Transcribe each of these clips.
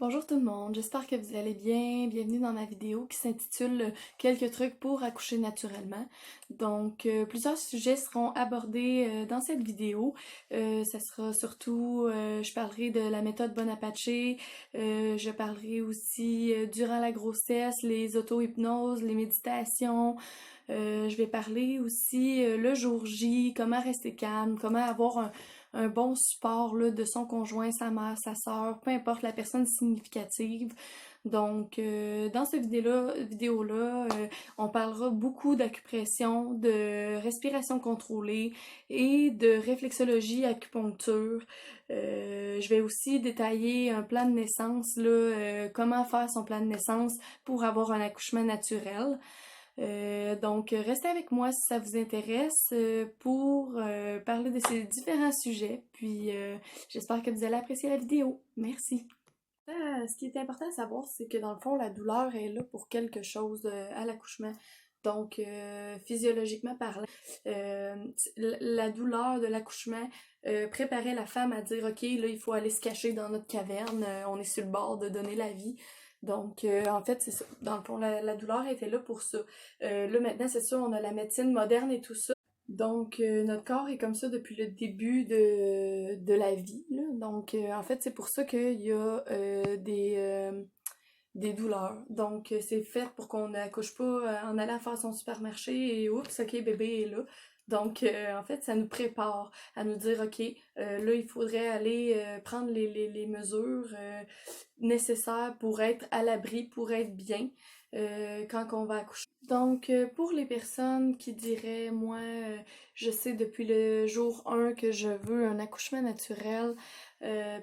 Bonjour tout le monde, j'espère que vous allez bien. Bienvenue dans ma vidéo qui s'intitule Quelques trucs pour accoucher naturellement. Donc, plusieurs sujets seront abordés dans cette vidéo. Ça sera surtout, je parlerai de la méthode Bon-Apache, je parlerai aussi durant la grossesse, les auto-hypnoses, les méditations. Je vais parler aussi le jour J, comment rester calme, comment avoir un bon support là, de son conjoint, sa mère, sa sœur, peu importe la personne significative. Donc, dans cette vidéo-là, on parlera beaucoup d'acupression, de respiration contrôlée et de réflexologie acupuncture. Je vais aussi détailler un plan de naissance, là, comment faire son plan de naissance pour avoir un accouchement naturel. Donc, restez avec moi si ça vous intéresse pour parler de ces différents sujets. Puis, j'espère que vous allez apprécier la vidéo. Merci. Ce qui est important à savoir, c'est que dans le fond, la douleur est là pour quelque chose à l'accouchement. Donc, physiologiquement parlant, la douleur de l'accouchement préparait la femme à dire, OK, là, il faut aller se cacher dans notre caverne, on est sur le bord de donner la vie. Donc, en fait, c'est ça. Dans le fond, la douleur était là pour ça. Là, maintenant, c'est sûr, on a la médecine moderne et tout ça. Donc, notre corps est comme ça depuis le début de la vie, là. Donc, en fait, c'est pour ça qu'il y a des douleurs. Donc, c'est fait pour qu'on n'accouche pas en allant faire son supermarché et oups, ok, bébé est là. Donc, en fait, ça nous prépare à nous dire, ok, là, il faudrait aller prendre les mesures nécessaires pour être à l'abri, pour être bien quand on va accoucher. Donc, pour les personnes qui diraient, moi, je sais depuis le jour 1 que je veux un accouchement naturel,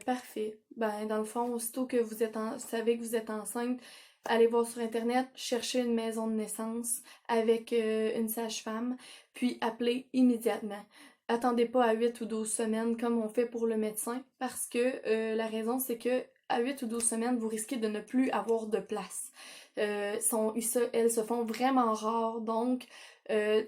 parfait. Ben, dans le fond, aussitôt que vous savez que vous êtes enceinte, allez voir sur Internet, cherchez une maison de naissance avec une sage-femme, puis appelez immédiatement. Attendez pas à 8 ou 12 semaines comme on fait pour le médecin, parce que la raison, c'est que à 8 ou 12 semaines, vous risquez de ne plus avoir de place. Elles se font vraiment rares, donc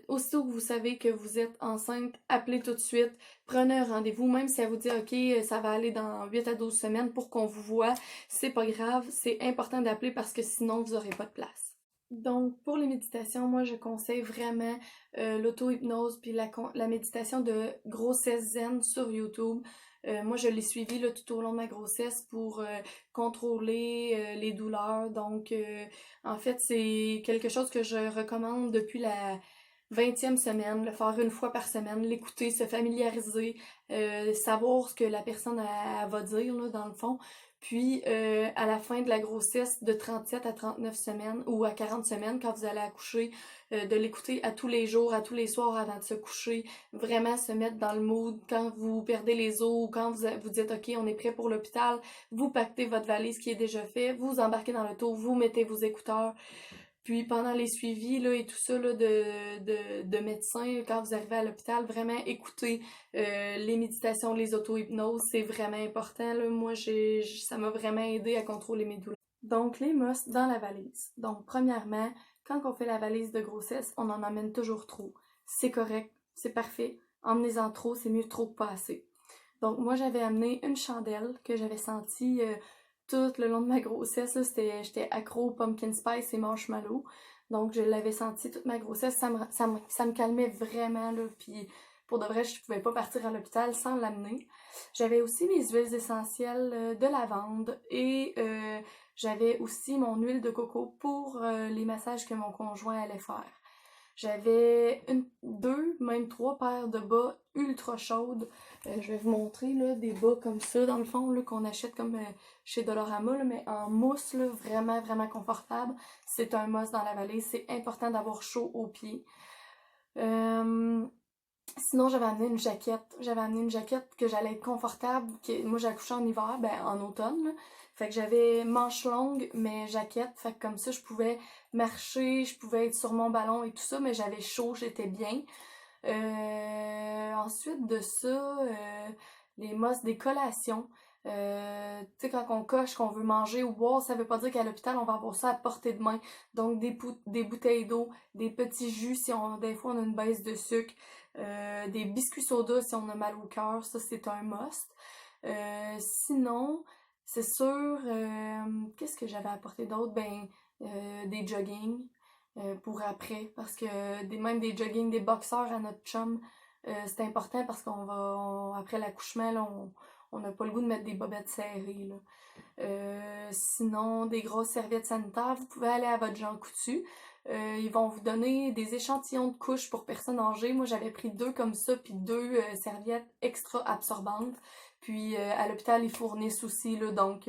aussitôt que vous savez que vous êtes enceinte, appelez tout de suite, prenez un rendez-vous, même si elle vous dit ok, ça va aller dans 8 à 12 semaines pour qu'on vous voit, c'est pas grave, c'est important d'appeler parce que sinon vous aurez pas de place. Donc, pour les méditations, moi, je conseille vraiment l'auto-hypnose puis la méditation de grossesse zen sur YouTube. Moi, je l'ai suivi là, tout au long de ma grossesse pour contrôler les douleurs. Donc, en fait, c'est quelque chose que je recommande depuis la 20e semaine, le faire une fois par semaine, l'écouter, se familiariser, savoir ce que la personne va dire, là, dans le fond. Puis, à la fin de la grossesse de 37 à 39 semaines ou à 40 semaines, quand vous allez accoucher, de l'écouter à tous les jours, à tous les soirs avant de se coucher, vraiment se mettre dans le mood. Quand vous perdez les os ou quand vous dites, OK, on est prêt pour l'hôpital, vous pactez votre valise qui est déjà fait, vous embarquez dans l'auto, vous mettez vos écouteurs. Puis pendant les suivis là, et tout ça là, de médecins, quand vous arrivez à l'hôpital, vraiment écoutez les méditations, les auto-hypnoses, c'est vraiment important. Là. Moi, ça m'a vraiment aidé à contrôler mes douleurs. Donc, les must dans la valise. Donc, premièrement, quand on fait la valise de grossesse, on en emmène toujours trop. C'est correct, c'est parfait. Emmenez-en trop, c'est mieux trop que pas assez. Donc, moi, j'avais amené une chandelle que j'avais sentie tout le long de ma grossesse. J'étais accro au pumpkin spice et marshmallow. Donc, je l'avais senti toute ma grossesse. Ça me calmait vraiment, là. Puis, pour de vrai, je pouvais pas partir à l'hôpital sans l'amener. J'avais aussi mes huiles essentielles de lavande et j'avais aussi mon huile de coco pour les massages que mon conjoint allait faire. J'avais deux, même trois paires de bas ultra chaudes. Je vais vous montrer là, des bas comme ça, dans le fond, là, qu'on achète comme chez Dolorama, là, mais en mousse, là, vraiment, vraiment confortable. C'est un must dans la valise. C'est important d'avoir chaud aux pieds. Sinon, j'avais amené une jaquette. J'avais amené une jaquette que j'allais être confortable. Moi, j'ai accouché en hiver, ben en automne, là. Fait que j'avais manches longues, mais jaquette. Fait que comme ça, je pouvais marcher, je pouvais être sur mon ballon et tout ça, mais j'avais chaud, j'étais bien. Ensuite de ça, les must des collations. Tu sais, quand on coche qu'on veut manger ou boire, ça veut pas dire qu'à l'hôpital, on va avoir ça à portée de main. Donc, des bouteilles d'eau, des petits jus si des fois on a une baisse de sucre, des biscuits soda si on a mal au cœur, ça c'est un must. Sinon, C'est sûr, qu'est-ce que j'avais apporté d'autre? Ben, des joggings pour après, parce que même des joggings, des boxeurs à notre chum, c'est important parce après l'accouchement, là, on n'a pas le goût de mettre des bobettes serrées, là. Sinon, des grosses serviettes sanitaires, vous pouvez aller à votre Jean Coutu. Ils vont vous donner des échantillons de couches pour personnes âgées. Moi, j'avais pris 2 comme ça, puis 2 serviettes extra absorbantes. Puis à l'hôpital, ils fournissent aussi, là, donc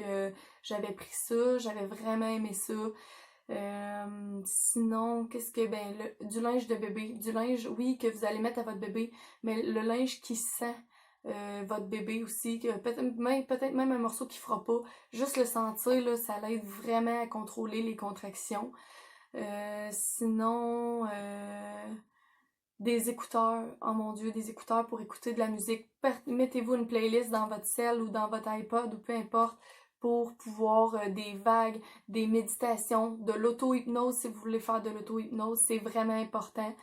j'avais pris ça, j'avais vraiment aimé ça. Sinon, qu'est-ce que, ben, du linge de bébé. Du linge, oui, que vous allez mettre à votre bébé, mais le linge qui sent votre bébé aussi, que peut-être même un morceau qui fera pas. Juste le sentir, là, ça l'aide vraiment à contrôler les contractions. Sinon, des écouteurs, oh mon Dieu, des écouteurs pour écouter de la musique. Mettez-vous une playlist dans votre cell ou dans votre iPod ou peu importe pour pouvoir des vagues, des méditations, de l'auto-hypnose si vous voulez faire de l'auto-hypnose, c'est vraiment important.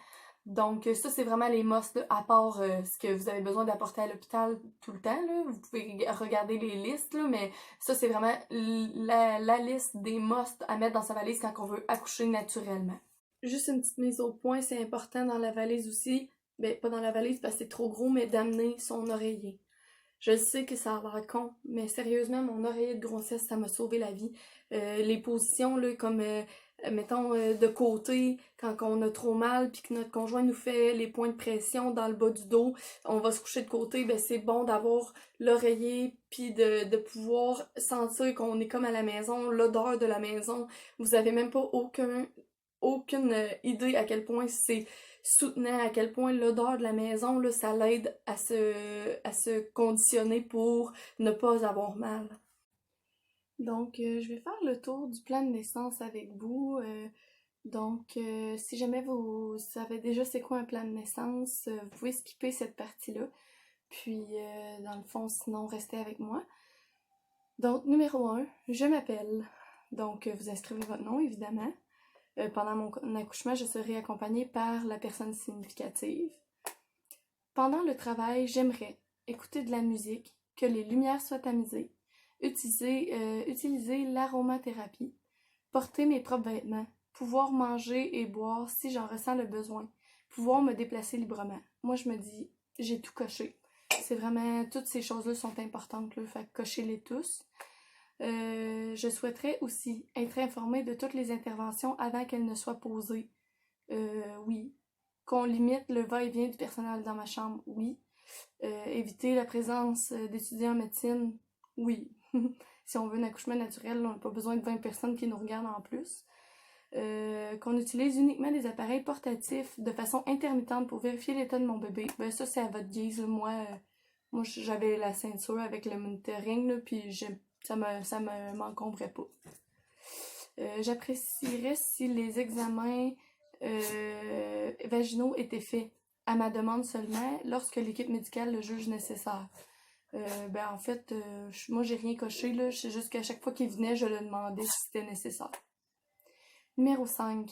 Donc ça, c'est vraiment les musts, là, à part ce que vous avez besoin d'apporter à l'hôpital tout le temps. Là. Vous pouvez regarder les listes, là, mais ça, c'est vraiment la liste des musts à mettre dans sa valise quand on veut accoucher naturellement. Juste une petite mise au point, c'est important dans la valise aussi. Ben, pas dans la valise parce que c'est trop gros, mais d'amener son oreiller. Je sais que ça a l'air con, mais sérieusement, mon oreiller de grossesse, ça m'a sauvé la vie. Les positions, là, comme, mettons, de côté, quand on a trop mal, puis que notre conjoint nous fait les points de pression dans le bas du dos, on va se coucher de côté, ben c'est bon d'avoir l'oreiller, puis de pouvoir sentir qu'on est comme à la maison, l'odeur de la maison. Vous avez même pas aucune idée à quel point c'est soutenant, à quel point l'odeur de la maison, là, ça l'aide à se conditionner pour ne pas avoir mal. Donc, je vais faire le tour du plan de naissance avec vous. Si jamais vous savez déjà c'est quoi un plan de naissance, vous pouvez skipper cette partie-là. Puis, dans le fond, sinon, restez avec moi. Donc, numéro 1, je m'appelle. Donc, vous inscrivez votre nom, évidemment. Pendant mon accouchement, je serai accompagnée par la personne significative. Pendant le travail, j'aimerais écouter de la musique, que les lumières soient tamisées, utiliser l'aromathérapie, porter mes propres vêtements, pouvoir manger et boire si j'en ressens le besoin, pouvoir me déplacer librement. Moi, je me dis, j'ai tout coché. C'est vraiment, toutes ces choses-là sont importantes, là, fait cochez-les tous. Je souhaiterais aussi être informée de toutes les interventions avant qu'elles ne soient posées. Oui. Qu'on limite le va-et-vient du personnel dans ma chambre. Oui. Éviter la présence d'étudiants en médecine. Oui. Si on veut un accouchement naturel, on n'a pas besoin de 20 personnes qui nous regardent en plus. Qu'on utilise uniquement des appareils portatifs de façon intermittente pour vérifier l'état de mon bébé. Ben ça, c'est à votre guise. Moi, j'avais la ceinture avec le monitoring, là, puis ça m'encombrait pas. J'apprécierais si les examens vaginaux étaient faits à ma demande seulement lorsque l'équipe médicale le juge nécessaire. En fait, moi j'ai rien coché, là. C'est juste qu'à chaque fois qu'il venait, je le demandais si c'était nécessaire. Numéro 5.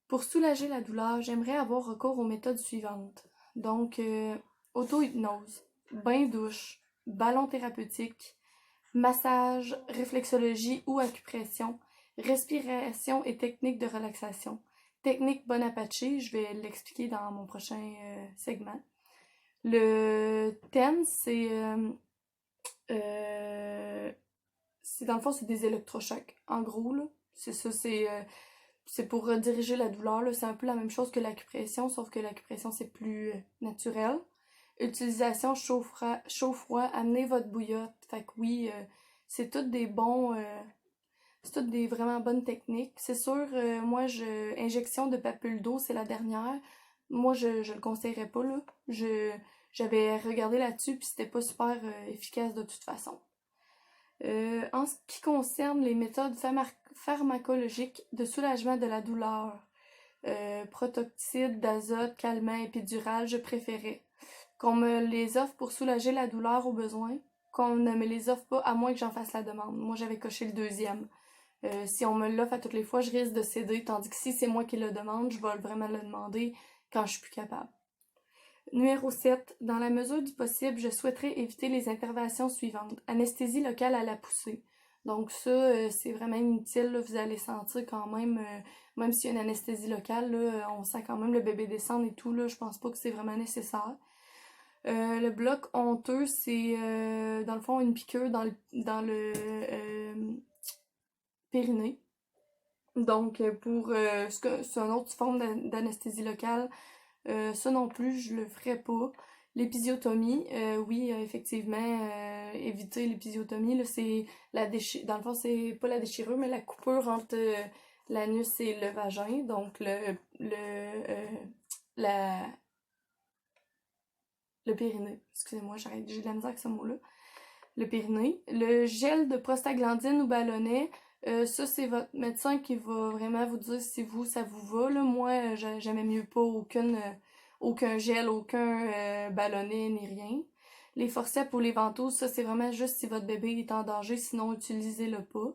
Pour soulager la douleur, j'aimerais avoir recours aux méthodes suivantes. Donc, auto-hypnose, bain-douche, ballon thérapeutique, massage, réflexologie ou acupression, respiration et technique de relaxation. Technique Bon Apache, je vais l'expliquer dans mon prochain segment. Le TENS, c'est dans le fond, c'est des électrochocs. En gros, là, c'est ça, c'est pour diriger la douleur, là. C'est un peu la même chose que l'acupression, sauf que l'acupression, c'est plus naturel. Utilisation chaud-froid, amenez votre bouillotte. Fait que oui, c'est toutes des c'est toutes des vraiment bonnes techniques. C'est sûr, moi, injection de papule d'eau, c'est la dernière. Moi, je le conseillerais pas, là. J'avais regardé là-dessus, puis c'était pas super efficace de toute façon. En ce qui concerne les méthodes pharmacologiques de soulagement de la douleur, protoxyde d'azote, calmant, épidural, je préférais qu'on me les offre pour soulager la douleur au besoin, qu'on ne me les offre pas à moins que j'en fasse la demande. Moi, j'avais coché le deuxième. Si on me l'offre à toutes les fois, je risque de céder, tandis que si c'est moi qui le demande, je vais vraiment le demander quand je suis plus capable. Numéro 7. Dans la mesure du possible, je souhaiterais éviter les interventions suivantes. Anesthésie locale à la poussée. Donc ça, c'est vraiment inutile, là. Vous allez sentir quand même, même s'il y a une anesthésie locale, là, on sent quand même le bébé descendre et tout, là, je pense pas que c'est vraiment nécessaire. Le bloc honteux, c'est dans le fond une piqûre dans le périnée. Donc pour c'est une autre forme d'anesthésie locale. Ça non plus, je le ferais pas. L'épisiotomie, oui, effectivement, éviter l'épisiotomie, là, c'est dans le fond, c'est pas la déchirure, mais la coupure entre l'anus et le vagin. Donc la, le périnée. Excusez-moi, j'ai de la misère avec ce mot-là. Le périnée. Le gel de prostaglandine ou ballonnet, ça, c'est votre médecin qui va vraiment vous dire si ça vous va. Là. Moi, j'aimais mieux pas aucun gel, aucun ballonnet, ni rien. Les forceps ou les ventouses, ça, c'est vraiment juste si votre bébé est en danger, sinon, utilisez-le pas.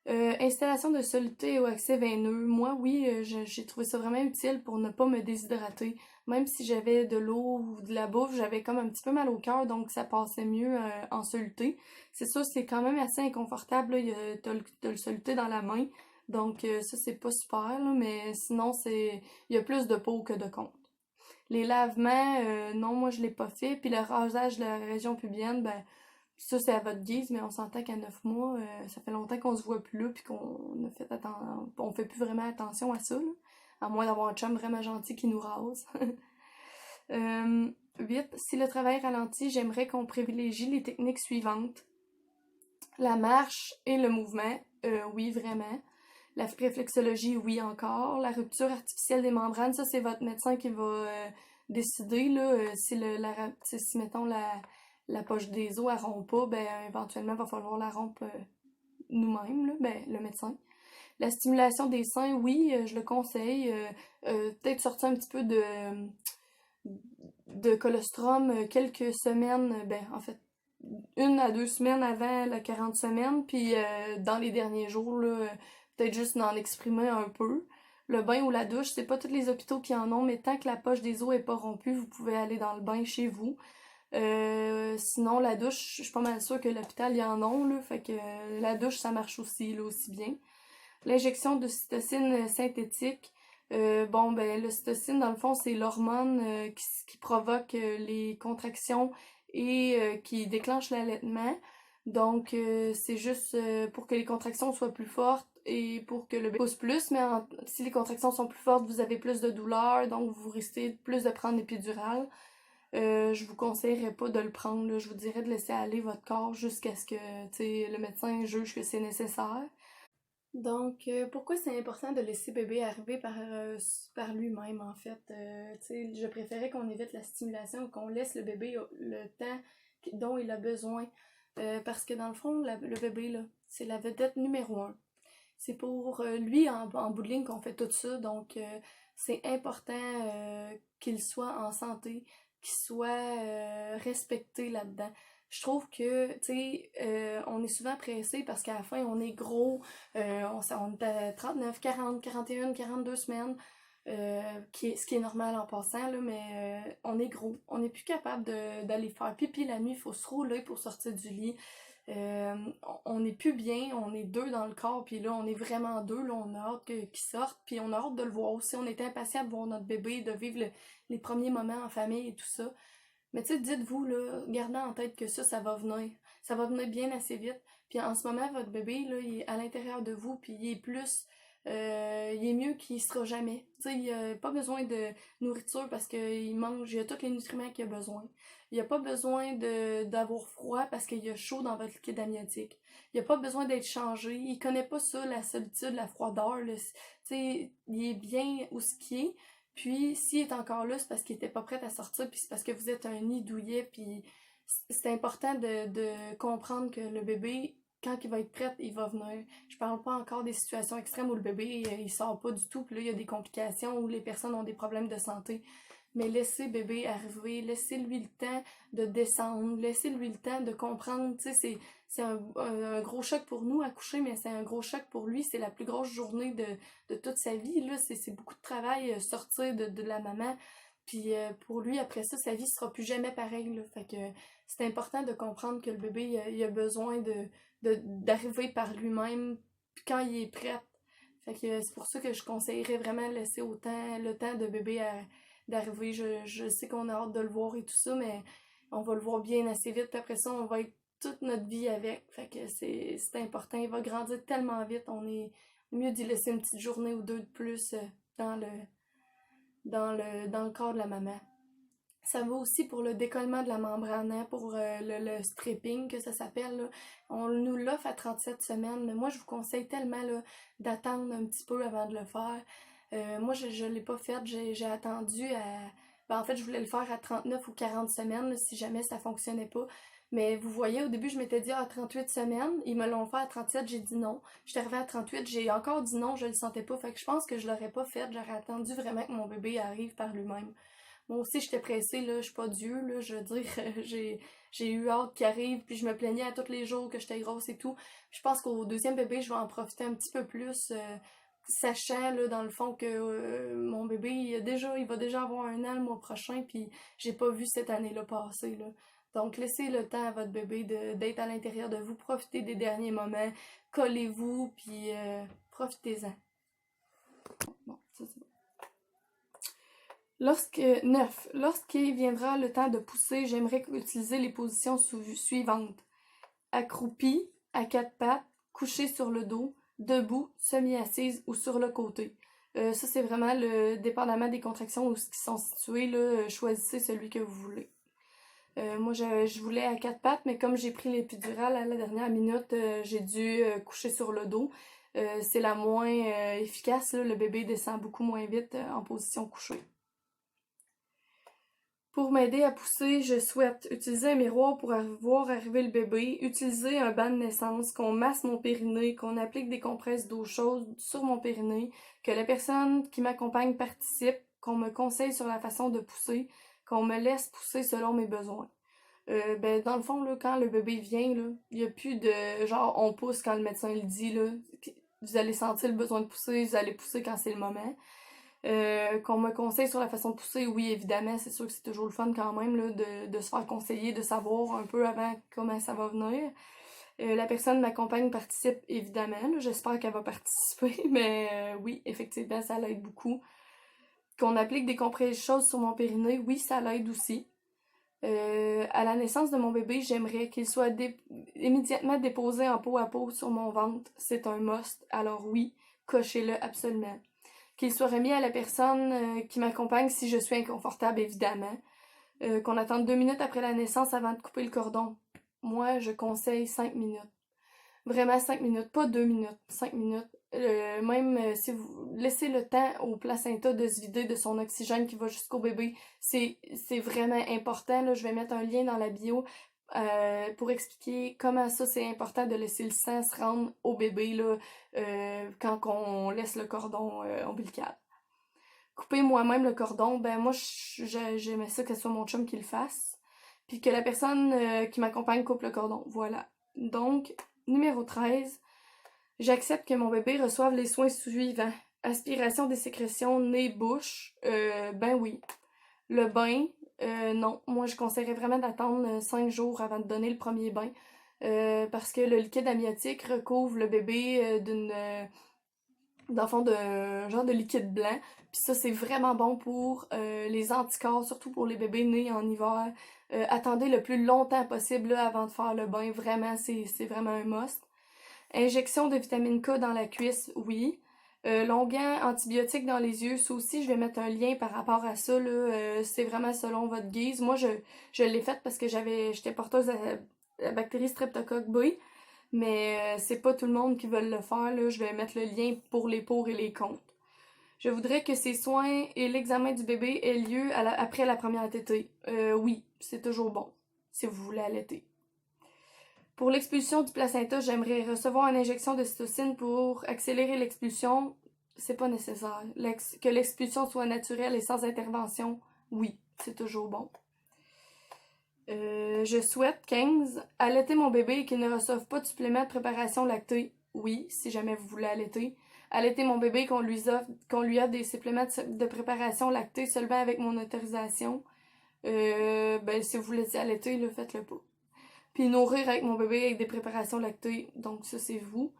Installation de soluté au accès veineux. Moi, oui, j'ai trouvé ça vraiment utile pour ne pas me déshydrater. Même si j'avais de l'eau ou de la bouffe, j'avais comme un petit peu mal au cœur, donc ça passait mieux en soluté. C'est sûr, c'est quand même assez inconfortable, là. T'as le soluté dans la main, donc ça, c'est pas super, là, mais sinon, il y a plus de peau que de compte. Les lavements, non, moi, je l'ai pas fait. Puis le rasage de la région pubienne, ben, ça, c'est à votre guise, mais on s'entend qu'à 9 mois, ça fait longtemps qu'on se voit plus là, puis on fait plus vraiment attention à ça, là. À moins d'avoir un chum vraiment gentil qui nous rase. 8. Si le travail ralentit, j'aimerais qu'on privilégie les techniques suivantes. La marche et le mouvement, oui, vraiment. La réflexologie, oui, encore. La rupture artificielle des membranes, ça, c'est votre médecin qui va décider, là, si, mettons, la poche des os, elle rompt pas, ben, éventuellement, il va falloir la rompre nous-mêmes, là, ben, le médecin. La stimulation des seins, oui, je le conseille. Peut-être sortir un petit peu de colostrum quelques semaines, ben, en fait, 1 à 2 semaines avant la 40 semaines, puis dans les derniers jours, là, peut-être juste d'en exprimer un peu. Le bain ou la douche, c'est pas tous les hôpitaux qui en ont, mais tant que la poche des os est pas rompue, vous pouvez aller dans le bain chez vous. Sinon, la douche, je suis pas mal sûre que l'hôpital y en ont, là, fait que la douche, ça marche aussi, là, aussi bien. L'injection de cytocine synthétique, bon, ben, l'ocytocine, dans le fond, c'est l'hormone qui provoque les contractions et qui déclenche l'allaitement. Donc, c'est juste pour que les contractions soient plus fortes et pour que le bébé pousse plus. Mais si les contractions sont plus fortes, vous avez plus de douleur, donc vous risquez plus de prendre l'épidurale. Je vous conseillerais pas de le prendre, là. Je vous dirais de laisser aller votre corps jusqu'à ce que le médecin juge que c'est nécessaire. Donc, pourquoi c'est important de laisser bébé arriver par lui-même, en fait? Je préférais qu'on évite la stimulation, qu'on laisse le bébé le temps dont il a besoin. Parce que dans le fond, le bébé, là, c'est la vedette numéro 1. C'est pour lui, en bout de ligne, qu'on fait tout ça. Donc, c'est important qu'il soit en santé, qu'il soit respecté là-dedans. Je trouve que, on est souvent pressé parce qu'à la fin, on est gros, on est à 39, 40, 41, 42 semaines, ce qui est normal en passant, là, mais on est gros. On n'est plus capable d'aller faire pipi la nuit, il faut se rouler pour sortir du lit. On n'est plus bien, on est deux dans le corps, puis là, on est vraiment deux, là, on a hâte qu'il sorte, puis on a hâte de le voir aussi. On était impatients de voir notre bébé, de vivre les premiers moments en famille et tout ça. Mais tu sais, dites-vous, là, gardez en tête que ça va venir. Ça va venir bien assez vite. Puis en ce moment, votre bébé, là, il est à l'intérieur de vous, puis il est plus... il est mieux qu'il sera jamais. Tu sais, il a pas besoin de nourriture parce qu'il mange, il a tous les nutriments qu'il a besoin. Il a pas besoin d'avoir froid parce qu'il a chaud dans votre liquide amniotique. Il a pas besoin d'être changé. Il connaît pas ça, la solitude, la froideur. Tu sais, il est bien où ce qui est. Puis, s'il est encore là, c'est parce qu'il était pas prêt à sortir, puis c'est parce que vous êtes un nid douillet, puis c'est important de comprendre que le bébé, quand il va être prêt, il va venir. Je parle pas encore des situations extrêmes où le bébé, il sort pas du tout, puis là, il y a des complications, où les personnes ont des problèmes de santé. Mais laissez bébé arriver, laissez-lui le temps de descendre, laissez-lui le temps de comprendre, tu sais, c'est un gros choc pour nous accoucher, mais c'est un gros choc pour lui, c'est la plus grosse journée de toute sa vie, là, c'est beaucoup de travail sortir de la maman, Puis pour lui, après ça, sa vie sera plus jamais pareille, là. Fait que c'est important de comprendre que le bébé, il a besoin d'arriver par lui-même quand il est prêt. Fait que c'est pour ça que je conseillerais vraiment de laisser le temps de bébé d'arriver. Je sais qu'on a hâte de le voir et tout ça, mais on va le voir bien assez vite. Puis après ça, on va être toute notre vie avec. Fait que c'est important. Il va grandir tellement vite. On est mieux d'y laisser une petite journée ou deux de plus dans le corps de la maman. Ça va aussi pour le décollement de la membrane, hein, pour le stripping que ça s'appelle, là. On nous l'offre à 37 semaines, mais moi je vous conseille tellement là, d'attendre un petit peu avant de le faire. Moi je l'ai pas fait, j'ai attendu à... Ben, en fait je voulais le faire à 39 ou 40 semaines là, si jamais ça fonctionnait pas. Mais vous voyez, au début je m'étais dit à 38 semaines, ils me l'ont fait à 37, j'ai dit non. J'étais arrivée à 38, j'ai encore dit non, je le sentais pas, fait que je pense que je l'aurais pas fait, j'aurais attendu vraiment que mon bébé arrive par lui-même. Moi aussi, j'étais pressée, là, je suis pas Dieu, là, je veux dire, j'ai eu hâte qu'il arrive, puis je me plaignais à tous les jours que j'étais grosse et tout. Je pense qu'au deuxième bébé, je vais en profiter un petit peu plus, sachant, là, dans le fond, que mon bébé, il va déjà avoir 1 an le mois prochain, puis j'ai pas vu cette année-là passer, là. Donc, laissez le temps à votre bébé d'être à l'intérieur de vous, profitez des derniers moments, collez-vous, puis profitez-en. Bon, ça c'est bon. Lorsqu'il viendra le temps de pousser, j'aimerais utiliser les positions suivantes. Accroupie, à 4 pattes, couché sur le dos, debout, semi-assise ou sur le côté. Ça, c'est vraiment dépendamment des contractions où qui sont situées, là, choisissez celui que vous voulez. Moi, je voulais à 4 pattes, mais comme j'ai pris l'épidurale à la dernière minute, j'ai dû coucher sur le dos. C'est la moins efficace, là, le bébé descend beaucoup moins vite en position couchée. Pour m'aider à pousser, je souhaite utiliser un miroir pour voir arriver le bébé, utiliser un banc de naissance, qu'on masse mon périnée, qu'on applique des compresses d'eau chaude sur mon périnée, que la personne qui m'accompagne participe, qu'on me conseille sur la façon de pousser, qu'on me laisse pousser selon mes besoins. Ben, dans le fond, là, quand le bébé vient, là, il n'y a plus de genre on pousse quand le médecin le dit, là. Vous allez sentir le besoin de pousser, vous allez pousser quand c'est le moment. Qu'on me conseille sur la façon de pousser, oui, évidemment, c'est sûr que c'est toujours le fun quand même là, de se faire conseiller, de savoir un peu avant comment ça va venir. La personne m'accompagne, participe, évidemment. J'espère qu'elle va participer, mais oui, effectivement, ça l'aide beaucoup. Qu'on applique des compresses chaudes sur mon périnée, oui, ça l'aide aussi. À la naissance de mon bébé, j'aimerais qu'il soit immédiatement déposé en peau à peau sur mon ventre. C'est un must, alors oui, cochez-le absolument. Qu'il soit remis à la personne qui m'accompagne si je suis inconfortable, évidemment. Qu'on attende 2 minutes après la naissance avant de couper le cordon. Moi, je conseille 5 minutes. Vraiment 5 minutes, pas 2 minutes, 5 minutes. Même si vous laissez le temps au placenta de se vider de son oxygène qui va jusqu'au bébé, c'est vraiment important. Là. Je vais mettre un lien dans la bio pour expliquer comment ça c'est important de laisser le sang se rendre au bébé là, quand on laisse le cordon ombilical. Couper moi-même le cordon, ben moi j'aimais ça que ce soit mon chum qui le fasse. Puis que la personne qui m'accompagne coupe le cordon. Voilà. Donc, numéro 13, j'accepte que mon bébé reçoive les soins suivants. Aspiration des sécrétions nez-bouche, ben oui. Le bain, non. Moi, je conseillerais vraiment d'attendre 5 jours avant de donner le premier bain. Parce que le liquide amniotique recouvre le bébé dans le fond, d'un genre de liquide blanc. Puis ça, c'est vraiment bon pour les anticorps, surtout pour les bébés nés en hiver. Attendez le plus longtemps possible là, avant de faire le bain. Vraiment, c'est vraiment un must. Injection de vitamine K dans la cuisse, oui. Longuant antibiotique dans les yeux, ça aussi, je vais mettre un lien par rapport à ça. Là, c'est vraiment selon votre guise. Moi, je l'ai faite parce que j'étais porteuse à la bactérie Streptocoque B. Mais c'est pas tout le monde qui veut le faire. Là. Je vais mettre le lien pour les pour et les contre. Je voudrais que ces soins et l'examen du bébé aient lieu après la première tétée. Oui, c'est toujours bon, si vous voulez allaiter. Pour l'expulsion du placenta, j'aimerais recevoir une injection de cytocine pour accélérer l'expulsion. C'est pas nécessaire. Que l'expulsion soit naturelle et sans intervention, oui, c'est toujours bon. Je souhaite 15. Allaiter mon bébé et qu'il ne reçoive pas de supplément de préparation lactée. Oui, si jamais vous voulez allaiter. allaiter mon bébé, qu'on lui offre des suppléments de préparation lactée seulement avec mon autorisation, ben si vous voulez allaiter, là, faites-le pas. Puis nourrir avec mon bébé avec des préparations lactées, donc ça c'est vous.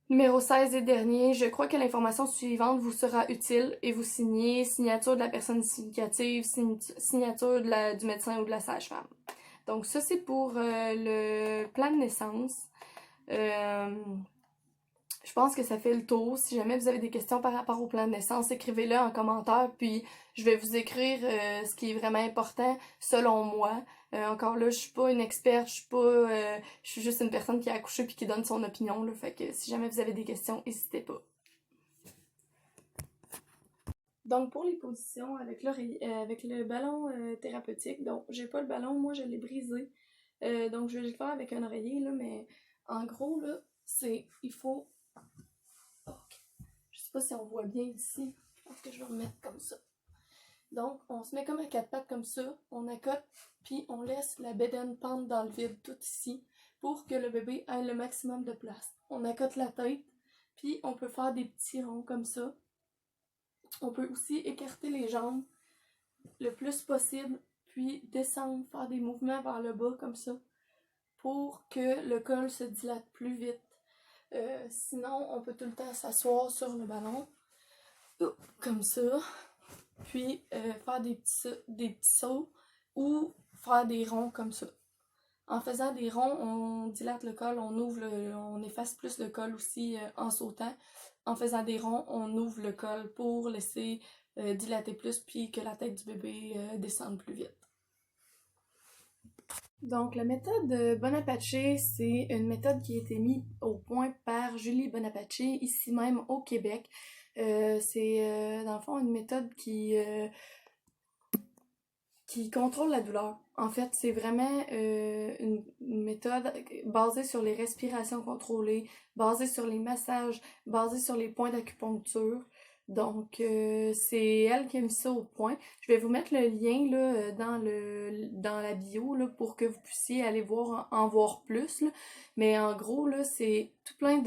Numéro 16 et dernier, je crois que l'information suivante vous sera utile et vous signez signature de la personne significative, signature du médecin ou de la sage-femme. Donc ça c'est pour le plan de naissance. Je pense que ça fait le tour. Si jamais vous avez des questions par rapport au plan de naissance, écrivez-le en commentaire, puis je vais vous écrire ce qui est vraiment important selon moi. Encore là, je suis pas une experte, je suis juste une personne qui a accouché puis qui donne son opinion, là. Fait que si jamais vous avez des questions, n'hésitez pas. Donc pour les positions avec le ballon thérapeutique, donc j'ai pas le ballon, moi je l'ai brisé. Donc je vais le faire avec un oreiller, là, mais en gros, là, il faut. Je sais pas si on voit bien ici. Je pense que je vais remettre comme ça. Donc, on se met comme à quatre pattes comme ça, on accote, puis on laisse la bédaine pendre dans le vide, tout ici, pour que le bébé ait le maximum de place. On accote la tête, puis on peut faire des petits ronds comme ça. On peut aussi écarter les jambes le plus possible, puis descendre, faire des mouvements vers le bas comme ça, pour que le col se dilate plus vite. Sinon, on peut tout le temps s'asseoir sur le ballon, comme ça, puis faire des petits sauts ou faire des ronds comme ça. En faisant des ronds, on dilate le col, on efface plus le col aussi en sautant. En faisant des ronds, on ouvre le col pour laisser dilater plus puis que la tête du bébé descende plus vite. Donc, la méthode Bonaparte, c'est une méthode qui a été mise au point par Julie Bonaparte, ici même au Québec. C'est dans le fond une méthode qui contrôle la douleur. En fait, c'est vraiment une méthode basée sur les respirations contrôlées, basée sur les massages, basée sur les points d'acupuncture. Donc, c'est elle qui a mis ça au point. Je vais vous mettre le lien là, dans la bio là, pour que vous puissiez aller en voir plus. Là. Mais en gros, là, c'est tout plein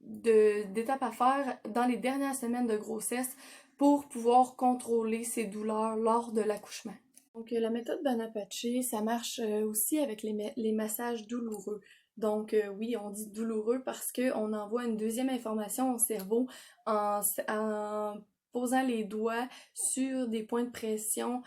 d'étapes à faire dans les dernières semaines de grossesse pour pouvoir contrôler ces douleurs lors de l'accouchement. Donc, la méthode Bonaparte, ça marche aussi avec les massages douloureux. Donc, oui, on dit douloureux parce qu'on envoie une deuxième information au cerveau en posant les doigts sur des points de pression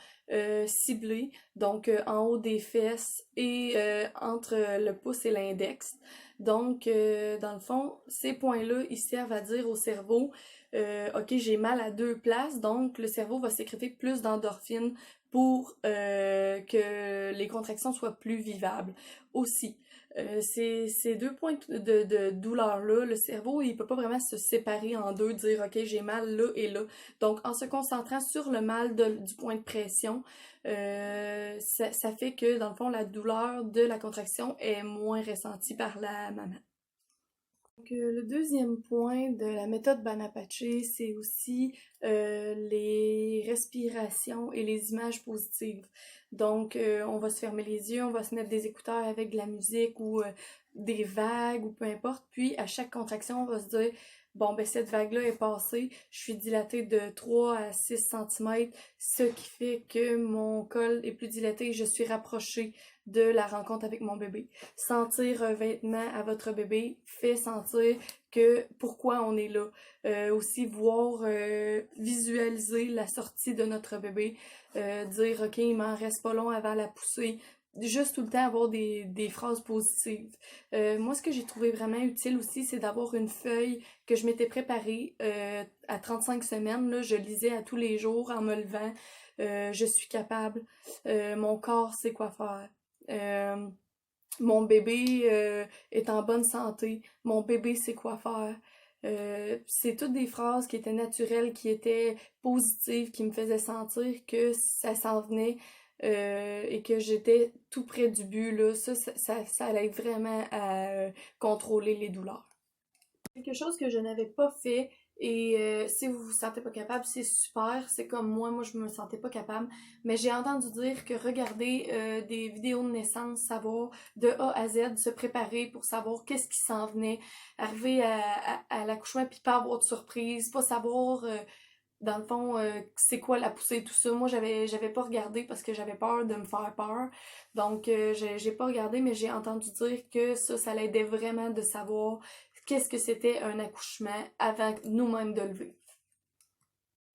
ciblés, donc en haut des fesses et entre le pouce et l'index. Donc, dans le fond, ces points-là, ils servent à dire au cerveau, OK, j'ai mal à deux places, donc le cerveau va sécréter plus d'endorphines pour que les contractions soient plus vivables. Aussi, ces deux points de douleur-là, le cerveau, il peut pas vraiment se séparer en deux, dire OK, j'ai mal là et là. Donc, en se concentrant sur le mal du point de pression, ça fait que, dans le fond, la douleur de la contraction est moins ressentie par la maman. Donc, le deuxième point de la méthode Bonaparte, c'est aussi les respirations et les images positives. Donc, on va se fermer les yeux, on va se mettre des écouteurs avec de la musique ou des vagues ou peu importe. Puis, à chaque contraction, on va se dire, bon, ben cette vague-là est passée, je suis dilatée de 3 à 6 cm, ce qui fait que mon col est plus dilaté et je suis rapprochée de la rencontre avec mon bébé. Sentir un vêtement à votre bébé fait sentir que pourquoi on est là. Aussi voir, visualiser la sortie de notre bébé, dire ok, il m'en reste pas long avant la poussée. Juste tout le temps avoir des phrases positives. Moi, ce que j'ai trouvé vraiment utile aussi, c'est d'avoir une feuille que je m'étais préparée à 35 semaines. Là, je lisais à tous les jours en me levant. Je suis capable. Mon corps sait quoi faire. Mon bébé est en bonne santé. Mon bébé sait quoi faire. C'est toutes des phrases qui étaient naturelles, qui étaient positives, qui me faisaient sentir que ça s'en venait et que j'étais tout près du but. Là. Ça allait vraiment à contrôler les douleurs. Quelque chose que je n'avais pas fait Et si vous vous sentez pas capable, c'est super. C'est comme moi je me sentais pas capable. Mais j'ai entendu dire que regarder des vidéos de naissance, savoir de A à Z, se préparer pour savoir qu'est-ce qui s'en venait, arriver à l'accouchement puis pas avoir de surprise, pas savoir dans le fond c'est quoi la poussée, tout ça. Moi j'avais pas regardé parce que j'avais peur de me faire peur. Donc j'ai pas regardé, mais j'ai entendu dire que ça l'aidait vraiment de savoir qu'est-ce que c'était un accouchement avant nous-mêmes de le vivre.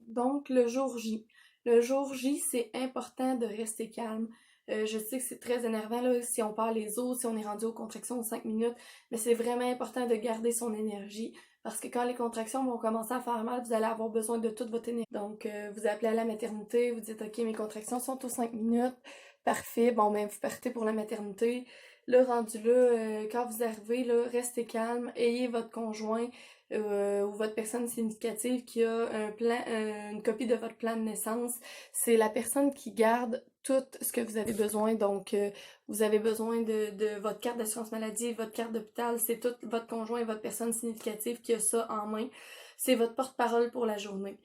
Donc, le jour J. Le jour J, c'est important de rester calme. Je sais que c'est très énervant là, si on perd les os, si on est rendu aux contractions en 5 minutes, mais c'est vraiment important de garder son énergie parce que quand les contractions vont commencer à faire mal, vous allez avoir besoin de toute votre énergie. Donc, vous appelez à la maternité, vous dites OK, mes contractions sont aux 5 minutes, parfait, bon, ben vous partez pour la maternité. Le rendu là, quand vous arrivez, là, restez calme, ayez votre conjoint ou votre personne significative qui a une copie de votre plan de naissance. C'est la personne qui garde tout ce que vous avez besoin. Donc, vous avez besoin de votre carte d'assurance maladie, votre carte d'hôpital. C'est tout votre conjoint et votre personne significative qui a ça en main. C'est votre porte-parole pour la journée.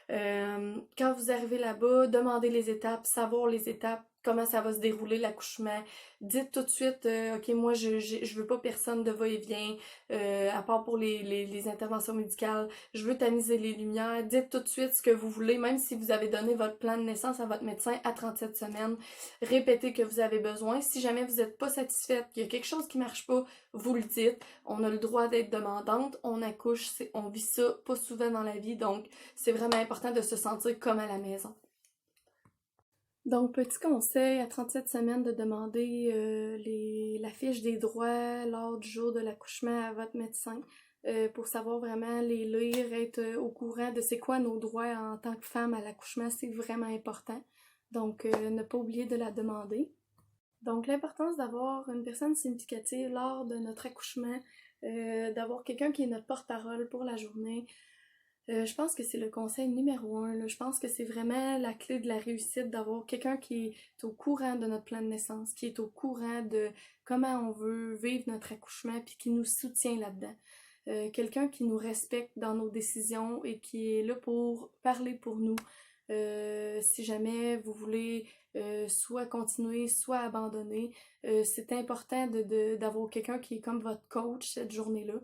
Quand vous arrivez là-bas, demandez les étapes, savoir les étapes, comment ça va se dérouler l'accouchement. Dites tout de suite, ok, moi je veux pas personne de va-et-vient, à part pour les interventions médicales. Je veux tamiser les lumières. Dites tout de suite ce que vous voulez, même si vous avez donné votre plan de naissance à votre médecin à 37 semaines. Répétez que vous avez besoin. Si jamais vous n'êtes pas satisfaite, qu'il y a quelque chose qui marche pas, vous le dites. On a le droit d'être demandante. On accouche, on vit ça pas souvent dans la vie, donc c'est vraiment important de se sentir comme à la maison. Donc, petit conseil, à 37 semaines, de demander la fiche des droits lors du jour de l'accouchement à votre médecin pour savoir vraiment les lire, être au courant de c'est quoi nos droits en tant que femme à l'accouchement, c'est vraiment important. Donc, ne pas oublier de la demander. Donc, l'importance d'avoir une personne significative lors de notre accouchement, d'avoir quelqu'un qui est notre porte-parole pour la journée, je pense que c'est le conseil numéro un, là. Je pense que c'est vraiment la clé de la réussite d'avoir quelqu'un qui est au courant de notre plan de naissance, qui est au courant de comment on veut vivre notre accouchement, puis qui nous soutient là-dedans. Quelqu'un qui nous respecte dans nos décisions et qui est là pour parler pour nous. Si jamais vous voulez soit continuer, soit abandonner, c'est important d'avoir quelqu'un qui est comme votre coach cette journée-là.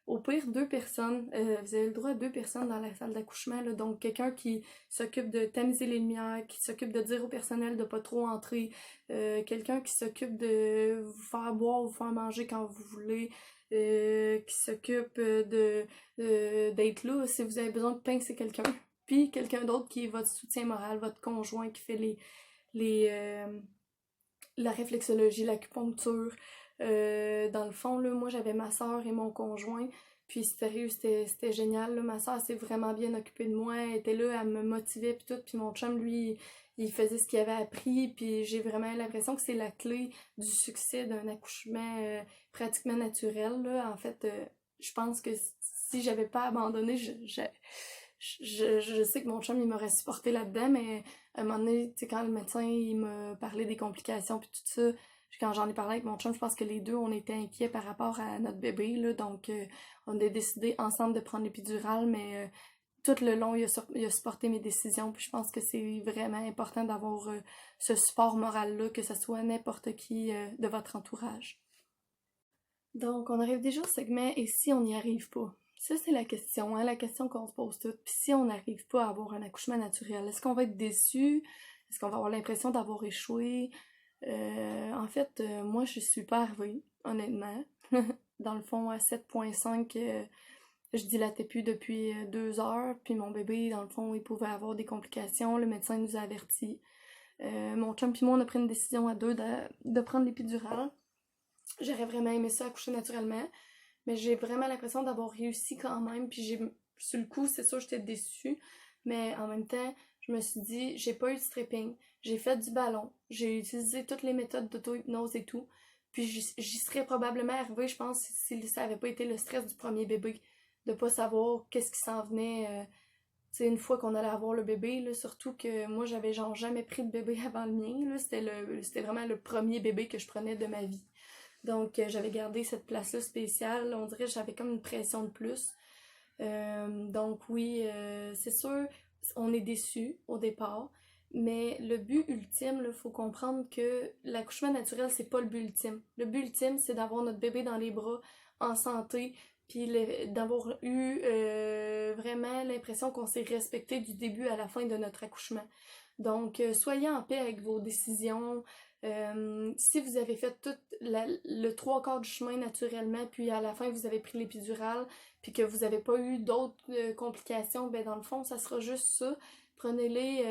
Au pire, deux personnes, vous avez le droit à deux personnes dans la salle d'accouchement, là, donc quelqu'un qui s'occupe de tamiser les lumières, qui s'occupe de dire au personnel de pas trop entrer, quelqu'un qui s'occupe de vous faire boire ou vous faire manger quand vous voulez, qui s'occupe d'être là. Si vous avez besoin de pain, c'est quelqu'un. Puis quelqu'un d'autre qui est votre soutien moral, votre conjoint qui fait les la réflexologie, l'acupuncture. Dans le fond, là, moi j'avais ma soeur et mon conjoint. Puis sérieux, c'était génial. Là. Ma soeur s'est vraiment bien occupée de moi. Elle était là, elle me motivait puis tout. Puis mon chum, lui, il faisait ce qu'il avait appris. Puis j'ai vraiment l'impression que c'est la clé du succès d'un accouchement pratiquement naturel. Là. En fait, je pense que si j'avais pas abandonné, je sais que mon chum, il m'aurait supporté là-dedans, mais à un moment donné, tu sais, quand le médecin, il m'a parlé des complications puis tout ça, quand j'en ai parlé avec mon chum, je pense que les deux, on était inquiets par rapport à notre bébé, là, donc on a décidé ensemble de prendre l'épidurale, mais tout le long, il a supporté mes décisions, puis je pense que c'est vraiment important d'avoir ce support moral-là, que ce soit n'importe qui de votre entourage. Donc, on arrive déjà au segment « Et si on n'y arrive pas? » Ça, c'est la question, hein, la question qu'on se pose toutes. Puis si on n'arrive pas à avoir un accouchement naturel, est-ce qu'on va être déçu? Est-ce qu'on va avoir l'impression d'avoir échoué? En fait, moi, je suis pas arrivée, honnêtement. Dans le fond, à 7,5, je dilatais plus depuis 2 heures. Puis mon bébé, dans le fond, il pouvait avoir des complications. Le médecin nous a avertis. Mon chum puis moi, on a pris une décision à deux de prendre l'épidurale. J'aurais vraiment aimé ça accoucher naturellement. Mais j'ai vraiment l'impression d'avoir réussi quand même. Puis sur le coup, c'est sûr, j'étais déçue. Mais en même temps, je me suis dit, j'ai pas eu de stripping. J'ai fait du ballon. J'ai utilisé toutes les méthodes d'auto-hypnose et tout. Puis j'y serais probablement arrivée, je pense, si ça avait pas été le stress du premier bébé. De pas savoir qu'est-ce qui s'en venait. C'est une fois qu'on allait avoir le bébé, là, surtout que moi, j'avais genre jamais pris de bébé avant le mien. Là. C'était vraiment le premier bébé que je prenais de ma vie. Donc, j'avais gardé cette place-là spéciale. On dirait que j'avais comme une pression de plus. Donc oui, c'est sûr, on est déçus au départ, mais le but ultime, il faut comprendre que l'accouchement naturel, c'est pas le but ultime. Le but ultime, c'est d'avoir notre bébé dans les bras, en santé, puis d'avoir eu vraiment l'impression qu'on s'est respecté du début à la fin de notre accouchement. Donc, soyez en paix avec vos décisions. Si vous avez fait tout le trois quarts du chemin naturellement, puis à la fin vous avez pris l'épidurale, puis que vous n'avez pas eu d'autres complications, ben dans le fond, ça sera juste ça. Prenez-les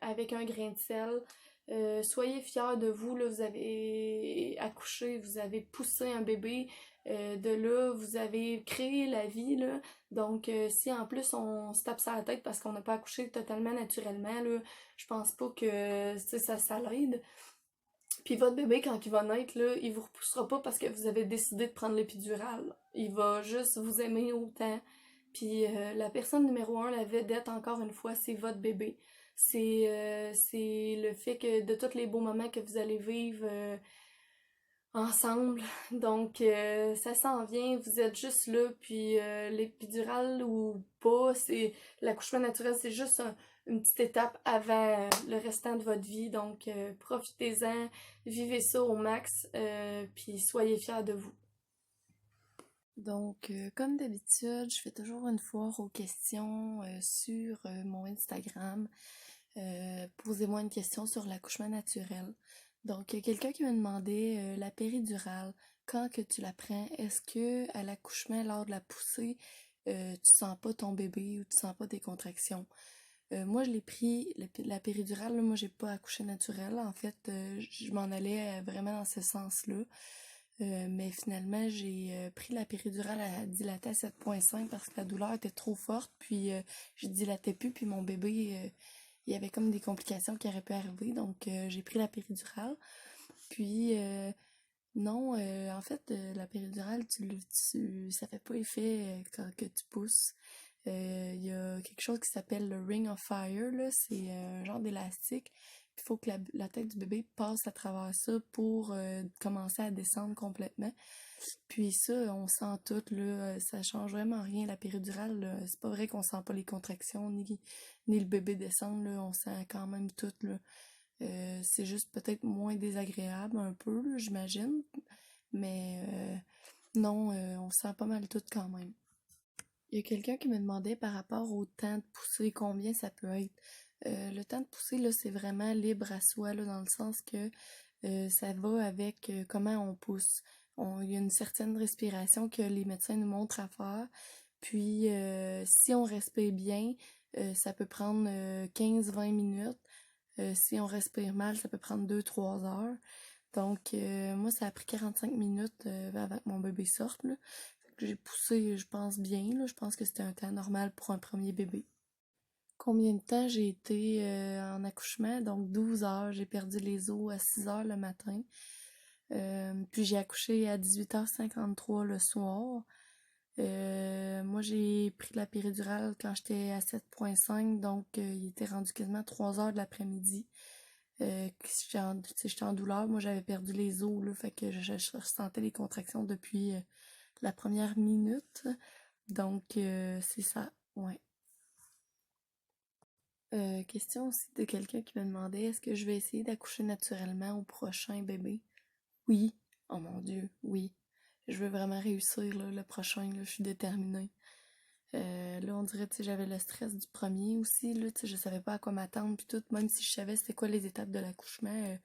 avec un grain de sel. Soyez fiers de vous, là, vous avez accouché, vous avez poussé un bébé, de là, vous avez créé la vie, là. Donc, si en plus on se tape ça la tête parce qu'on n'a pas accouché totalement naturellement, là, je pense pas que ça l'aide. Puis votre bébé, quand il va naître, là, il vous repoussera pas parce que vous avez décidé de prendre l'épidurale. Il va juste vous aimer autant. Puis la personne numéro un, la vedette, encore une fois, c'est votre bébé. C'est le fait que de tous les beaux moments que vous allez vivre ensemble. Donc ça s'en vient, vous êtes juste là, puis l'épidurale ou pas, c'est l'accouchement naturel, c'est juste une petite étape avant le restant de votre vie. Donc profitez-en, vivez ça au max, puis soyez fiers de vous. Donc, comme d'habitude, je fais toujours une foire aux questions sur mon Instagram. Posez-moi une question sur l'accouchement naturel. Donc, il y a quelqu'un qui m'a demandé la péridurale, quand que tu la prends, est-ce que à l'accouchement, lors de la poussée, tu sens pas ton bébé ou tu sens pas des contractions? Moi, je l'ai pris, la péridurale, là, moi, j'ai pas accouché naturel. En fait, je m'en allais vraiment dans ce sens-là. Mais finalement, j'ai pris la péridurale à dilater à 7,5 parce que la douleur était trop forte. Puis, je dilatais plus. Puis, mon bébé, il y avait comme des complications qui auraient pu arriver. Donc, j'ai pris la péridurale. Puis, non, en fait, la péridurale, ça fait pas effet quand que tu pousses. Il y a quelque chose qui s'appelle le Ring of Fire, là. C'est un genre d'élastique. Il faut que la tête du bébé passe à travers ça pour commencer à descendre complètement. Puis ça, on sent tout, là. Ça change vraiment rien. La péridurale, là, c'est pas vrai qu'on sent pas les contractions, ni le bébé descendre, là. On sent quand même tout, là. C'est juste peut-être moins désagréable un peu, là, j'imagine. Mais non, on sent pas mal tout quand même. Il y a quelqu'un qui me demandait par rapport au temps de poussée, combien ça peut être. Le temps de poussée, là, c'est vraiment libre à soi, là, dans le sens que ça va avec comment on pousse. Il y a une certaine respiration que les médecins nous montrent à faire. Puis, si on respire bien, ça peut prendre 15-20 minutes. Si on respire mal, ça peut prendre 2-3 heures. Donc, moi, ça a pris 45 minutes avant que mon bébé sorte, là. J'ai poussé, je pense bien, là. Je pense que c'était un temps normal pour un premier bébé. Combien de temps j'ai été en accouchement? Donc 12 heures. J'ai perdu les os à 6 heures le matin. Puis j'ai accouché à 18h53 le soir. Moi, j'ai pris la péridurale quand j'étais à 7,5, donc il était rendu quasiment 3 heures de l'après-midi. J'étais en douleur. Moi, j'avais perdu les os, là, fait que je ressentais les contractions depuis la première minute. Donc, c'est ça, ouais. Question aussi de quelqu'un qui me demandait est-ce que je vais essayer d'accoucher naturellement au prochain bébé? Oui. Oh mon Dieu, oui. Je veux vraiment réussir là, le prochain, là, je suis déterminée. Là, on dirait, tu sais, j'avais le stress du premier aussi, là, tu sais, je savais pas à quoi m'attendre, puis tout, même si je savais c'était quoi les étapes de l'accouchement,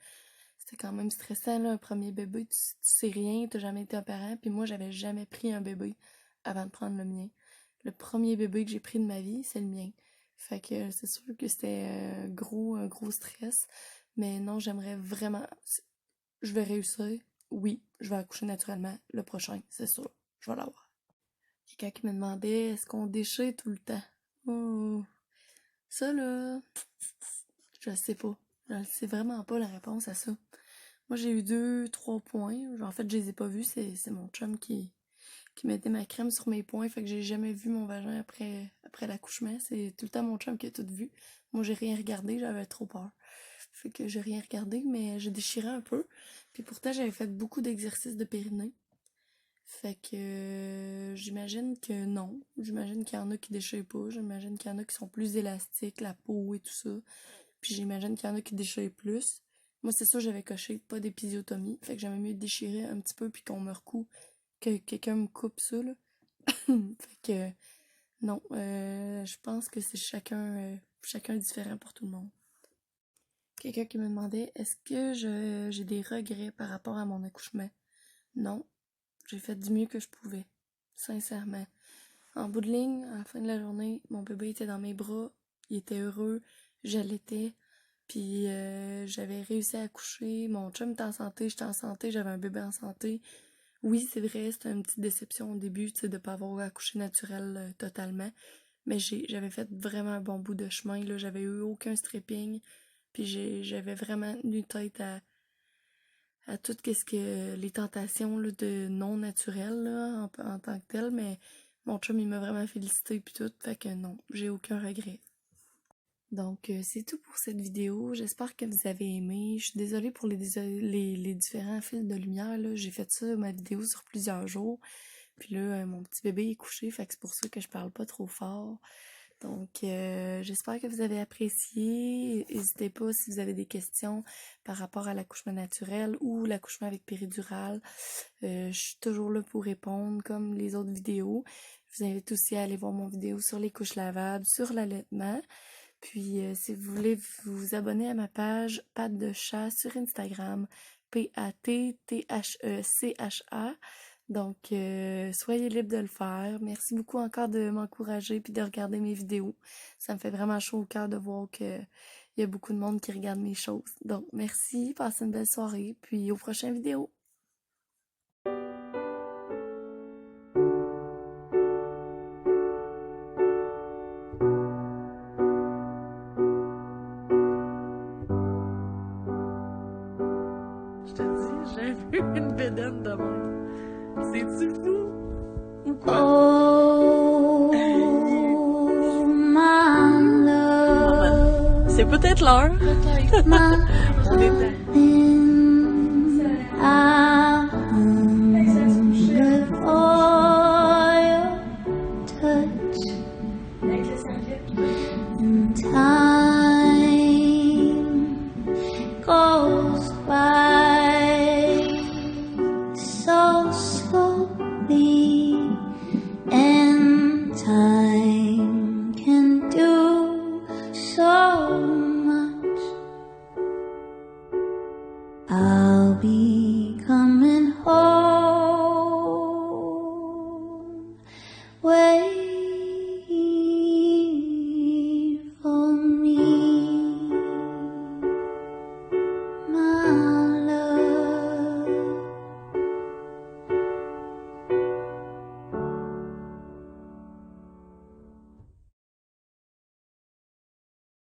c'était quand même stressant, là, un premier bébé, tu sais rien, t'as jamais été un parent, puis moi, j'avais jamais pris un bébé avant de prendre le mien. Le premier bébé que j'ai pris de ma vie, c'est le mien. Fait que c'est sûr que c'était un gros stress, mais non, j'aimerais vraiment, je vais réussir, oui, je vais accoucher naturellement, le prochain, c'est sûr, je vais l'avoir. Quelqu'un qui me demandait est-ce qu'on déchire tout le temps? Oh, ça là, je sais pas. Je sais vraiment pas la réponse à ça. Moi j'ai eu 2, 3 points. En fait, je les ai pas vus. C'est mon chum qui mettait ma crème sur mes points. Fait que j'ai jamais vu mon vagin après l'accouchement. C'est tout le temps mon chum qui a tout vu. Moi j'ai rien regardé, j'avais trop peur. Fait que j'ai rien regardé, mais j'ai déchiré un peu. Puis pourtant j'avais fait beaucoup d'exercices de périnée. Fait que j'imagine que non. J'imagine qu'il y en a qui déchirent pas. J'imagine qu'il y en a qui sont plus élastiques, la peau et tout ça. Puis j'imagine qu'il y en a qui déchirent plus. Moi, c'est ça, j'avais coché pas d'épisiotomie. Fait que j'aimais mieux déchirer un petit peu puis qu'on me recoue que quelqu'un me coupe ça, là. Fait que non, je pense que c'est chacun différent pour tout le monde. Quelqu'un qui me demandait est-ce que j'ai des regrets par rapport à mon accouchement? Non, j'ai fait du mieux que je pouvais, sincèrement. En bout de ligne, à la fin de la journée, mon bébé était dans mes bras, il était heureux, j'allaitais, puis j'avais réussi à accoucher, mon chum était en santé, j'étais en santé, j'avais un bébé en santé. Oui, c'est vrai, c'était une petite déception au début, tu sais, de pas avoir accouché naturel totalement, mais j'avais fait vraiment un bon bout de chemin, là, j'avais eu aucun stripping, puis j'avais vraiment tenu tête à tout ce que les tentations là, de non naturel là, en tant que tel, mais mon chum il m'a vraiment félicité puis tout, fait que non, j'ai aucun regret. Donc c'est tout pour cette vidéo, j'espère que vous avez aimé. Je suis désolée pour les différents fils de lumière, là. J'ai fait ça, ma vidéo, sur plusieurs jours, puis là mon petit bébé est couché, fait que c'est pour ça que je parle pas trop fort. Donc, j'espère que vous avez apprécié. N'hésitez pas si vous avez des questions par rapport à l'accouchement naturel ou l'accouchement avec péridurale. Je suis toujours là pour répondre comme les autres vidéos. Je vous invite aussi à aller voir mon vidéo sur les couches lavables, sur l'allaitement. Puis, si vous voulez vous abonner à ma page Pattes de chat sur Instagram, PATTHECHA. Donc, soyez libre de le faire. Merci beaucoup encore de m'encourager puis de regarder mes vidéos. Ça me fait vraiment chaud au cœur de voir que il y a beaucoup de monde qui regarde mes choses. Donc, merci, passez une belle soirée, puis aux prochaines vidéos. Je te dis, j'ai vu une bédaine de même. C'est-tu fou? Ou quoi? Oh, my love. C'est peut-être l'heure. Take my On est hand. I hunger for your touch. And time goes by so slowly, and time can do so much. I'll be